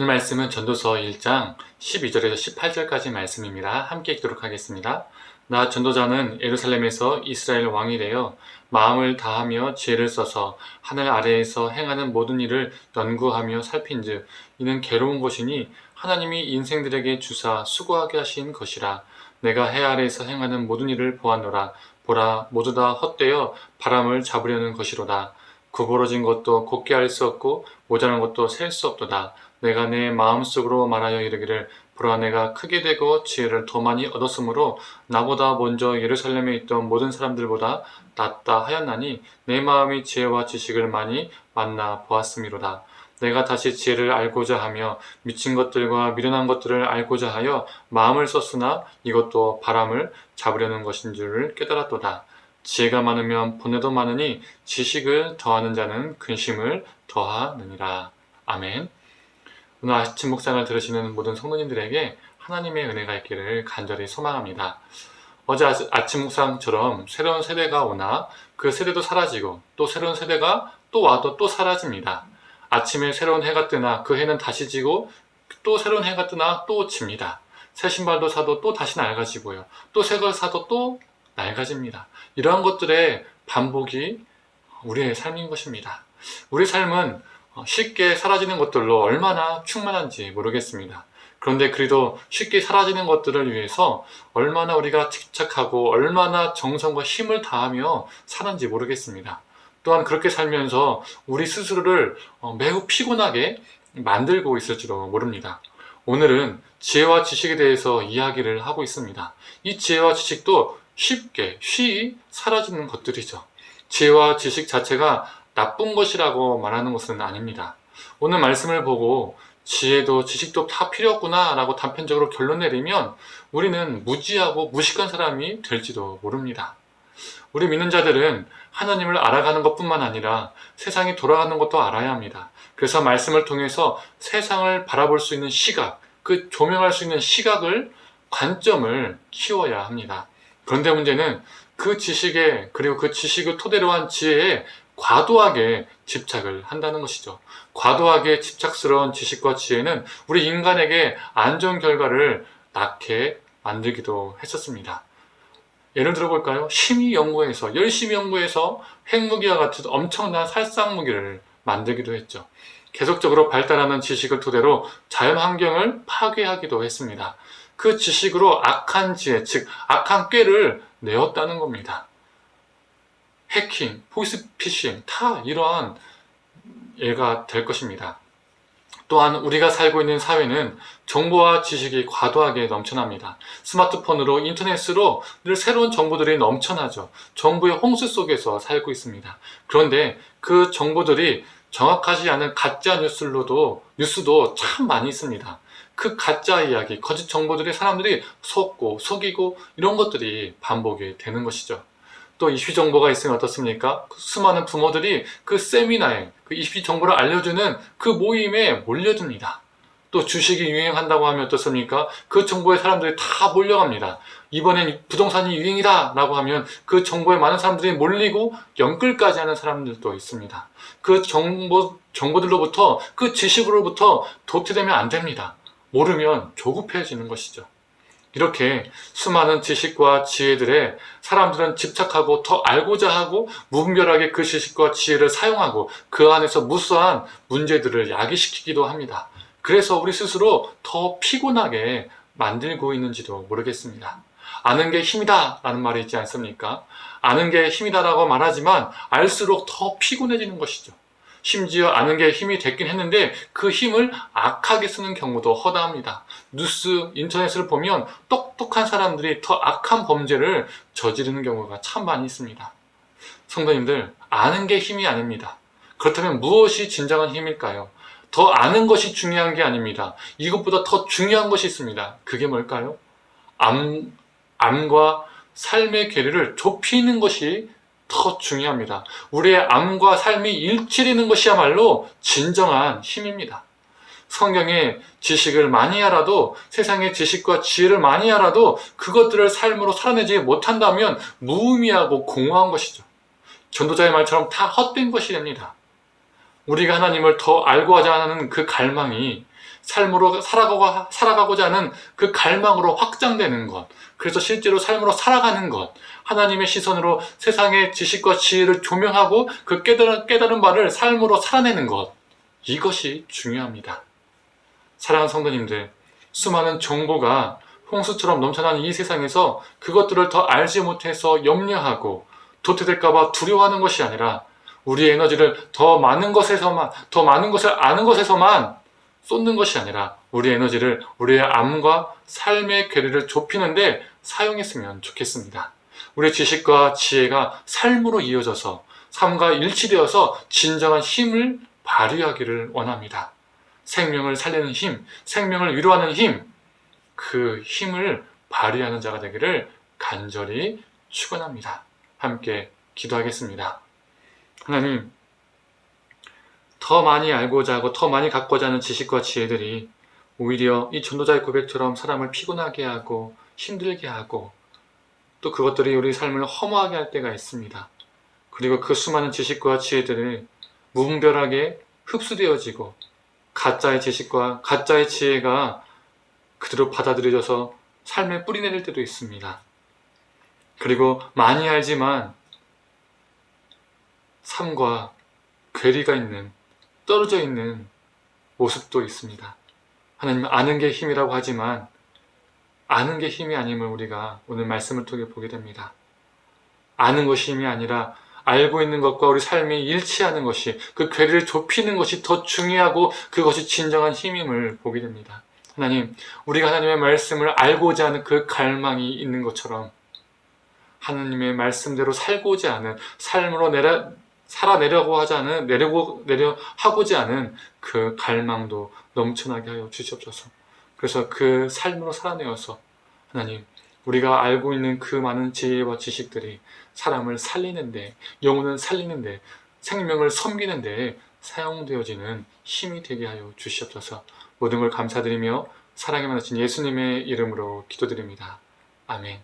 오늘 말씀은 전도서 1장 12절에서 18절까지 말씀입니다. 함께 읽도록 하겠습니다. 나 전도자는 예루살렘에서 이스라엘 왕이 되어 마음을 다하며 지혜를 써서 하늘 아래에서 행하는 모든 일을 연구하며 살핀즉 이는 괴로운 것이니 하나님이 인생들에게 주사 수고하게 하신 것이라. 내가 해 아래에서 행하는 모든 일을 보았노라. 보라, 모두 다 헛되어 바람을 잡으려는 것이로다. 구부러진 것도 곱게 할 수 없고 모자란 것도 셀 수 없도다. 내가 내 마음속으로 말하여 이르기를 보라, 내가 크게 되고 지혜를 더 많이 얻었으므로 나보다 먼저 예루살렘에 있던 모든 사람들보다 낫다 하였나니 내 마음이 지혜와 지식을 많이 만나 보았음이로다. 내가 다시 지혜를 알고자 하며 미친 것들과 미련한 것들을 알고자 하여 마음을 썼으나 이것도 바람을 잡으려는 것인 줄을 깨달았도다. 지혜가 많으면 번뇌도 많으니 지식을 더하는 자는 근심을 더하느니라. 아멘. 오늘 아침 묵상을 들으시는 모든 성도님들에게 하나님의 은혜가 있기를 간절히 소망합니다. 어제 아침 묵상처럼 새로운 세대가 오나 그 세대도 사라지고 또 새로운 세대가 또 와도 또 사라집니다. 아침에 새로운 해가 뜨나 그 해는 다시 지고 또 새로운 해가 뜨나 또 집니다. 새 신발도 사도 또 다시 낡아지고요. 또 새 걸 사도 또 낡아집니다. 이러한 것들의 반복이 우리의 삶인 것입니다. 우리 삶은 쉽게 사라지는 것들로 얼마나 충만한지 모르겠습니다. 그런데 그래도 쉽게 사라지는 것들을 위해서 얼마나 우리가 집착하고 얼마나 정성과 힘을 다하며 사는지 모르겠습니다. 또한 그렇게 살면서 우리 스스로를 매우 피곤하게 만들고 있을지도 모릅니다. 오늘은 지혜와 지식에 대해서 이야기를 하고 있습니다. 이 지혜와 지식도 쉬이 사라지는 것들이죠. 지혜와 지식 자체가 나쁜 것이라고 말하는 것은 아닙니다. 오늘 말씀을 보고 지혜도 지식도 다 필요 없구나 라고 단편적으로 결론 내리면 우리는 무지하고 무식한 사람이 될지도 모릅니다. 우리 믿는 자들은 하나님을 알아가는 것뿐만 아니라 세상이 돌아가는 것도 알아야 합니다. 그래서 말씀을 통해서 세상을 바라볼 수 있는 시각, 그 조명할 수 있는 시각을, 관점을 키워야 합니다. 그런데 문제는 그 지식에, 그리고 그 지식을 토대로 한 지혜에 과도하게 집착을 한다는 것이죠. 과도하게 집착스러운 지식과 지혜는 우리 인간에게 안 좋은 결과를 낳게 만들기도 했었습니다. 예를 들어볼까요? 심히 연구해서, 열심히 연구해서 핵무기와 같은 엄청난 살상무기를 만들기도 했죠. 계속적으로 발달하는 지식을 토대로 자연환경을 파괴하기도 했습니다. 그 지식으로 악한 지혜, 즉 악한 꾀를 내었다는 겁니다. 해킹, 보이스피싱 다 이러한 예가 될 것입니다. 또한 우리가 살고 있는 사회는 정보와 지식이 과도하게 넘쳐납니다. 스마트폰으로, 인터넷으로 늘 새로운 정보들이 넘쳐나죠. 정보의 홍수 속에서 살고 있습니다. 그런데 그 정보들이 정확하지 않은 가짜 뉴스도 참 많이 있습니다. 그 가짜 이야기, 거짓 정보들이 사람들이 속고 속이고 이런 것들이 반복이 되는 것이죠. 또 입시 정보가 있으면 어떻습니까? 수많은 부모들이 그 세미나에 그 입시 정보를 알려주는 그 모임에 몰려듭니다. 또 주식이 유행한다고 하면 어떻습니까? 그 정보에 사람들이 다 몰려갑니다. 이번엔 부동산이 유행이다 라고 하면 그 정보에 많은 사람들이 몰리고 연끌까지 하는 사람들도 있습니다. 그 정보들로부터, 그 지식으로부터 도태되면 안 됩니다. 모르면 조급해지는 것이죠. 이렇게 수많은 지식과 지혜들에 사람들은 집착하고 더 알고자 하고 무분별하게 그 지식과 지혜를 사용하고 그 안에서 무수한 문제들을 야기시키기도 합니다. 그래서 우리 스스로 더 피곤하게 만들고 있는지도 모르겠습니다. 아는 게 힘이다 라는 말이 있지 않습니까? 아는 게 힘이다라고 말하지만 알수록 더 피곤해지는 것이죠. 심지어 아는 게 힘이 됐긴 했는데 그 힘을 악하게 쓰는 경우도 허다합니다. 뉴스, 인터넷을 보면 똑똑한 사람들이 더 악한 범죄를 저지르는 경우가 참 많이 있습니다. 성도님들, 아는 게 힘이 아닙니다. 그렇다면 무엇이 진정한 힘일까요? 더 아는 것이 중요한 게 아닙니다. 이것보다 더 중요한 것이 있습니다. 그게 뭘까요? 암과 삶의 괴리를 좁히는 것이 더 중요합니다. 우리의 암과 삶이 일치되는 것이야말로 진정한 힘입니다. 성경의 지식을 많이 알아도, 세상의 지식과 지혜를 많이 알아도 그것들을 삶으로 살아내지 못한다면 무의미하고 공허한 것이죠. 전도자의 말처럼 다 헛된 것이 됩니다. 우리가 하나님을 더 알고자 하는 그 갈망이 삶으로 살아가고자 하는 그 갈망으로 확장되는 것, 그래서 실제로 삶으로 살아가는 것, 하나님의 시선으로 세상의 지식과 지혜를 조명하고 그 깨달은 바를 삶으로 살아내는 것, 이것이 중요합니다. 사랑하는 성도님들, 수많은 정보가 홍수처럼 넘쳐나는 이 세상에서 그것들을 더 알지 못해서 염려하고 도태될까봐 두려워하는 것이 아니라 우리의 에너지를 더 많은 것을 아는 것에서만 쏟는 것이 아니라 우리의 에너지를 우리의 암과 삶의 괴리를 좁히는데 사용했으면 좋겠습니다. 우리의 지식과 지혜가 삶으로 이어져서 삶과 일치되어서 진정한 힘을 발휘하기를 원합니다. 생명을 살리는 힘, 생명을 위로하는 힘, 그 힘을 발휘하는 자가 되기를 간절히 축원합니다. 함께 기도하겠습니다. 하나님, 더 많이 알고자 하고 더 많이 갖고자 하는 지식과 지혜들이 오히려 이 전도자의 고백처럼 사람을 피곤하게 하고 힘들게 하고 또 그것들이 우리 삶을 허무하게 할 때가 있습니다. 그리고 그 수많은 지식과 지혜들이 무분별하게 흡수되어지고 가짜의 지식과 가짜의 지혜가 그대로 받아들여져서 삶에 뿌리내릴 때도 있습니다. 그리고 많이 알지만 삶과 괴리가 있는, 떨어져 있는 모습도 있습니다. 하나님, 아는 게 힘이라고 하지만 아는 게 힘이 아님을 우리가 오늘 말씀을 통해 보게 됩니다. 아는 것이 힘이 아니라 알고 있는 것과 우리 삶이 일치하는 것이, 그 괴리를 좁히는 것이 더 중요하고 그것이 진정한 힘임을 보게 됩니다. 하나님, 우리가 하나님의 말씀을 알고자 하는 그 갈망이 있는 것처럼 하나님의 말씀대로 살고자 하는, 삶으로 살아내려고 하고자 하는 그 갈망도 넘쳐나게 하여 주시옵소서. 그래서 그 삶으로 살아내어서 하나님, 우리가 알고 있는 그 많은 지혜와 지식들이 사람을 살리는데, 영혼을 살리는데, 생명을 섬기는데 사용되어지는 힘이 되게 하여 주시옵소서. 모든 걸 감사드리며 사랑에 많으신 예수님의 이름으로 기도드립니다. 아멘.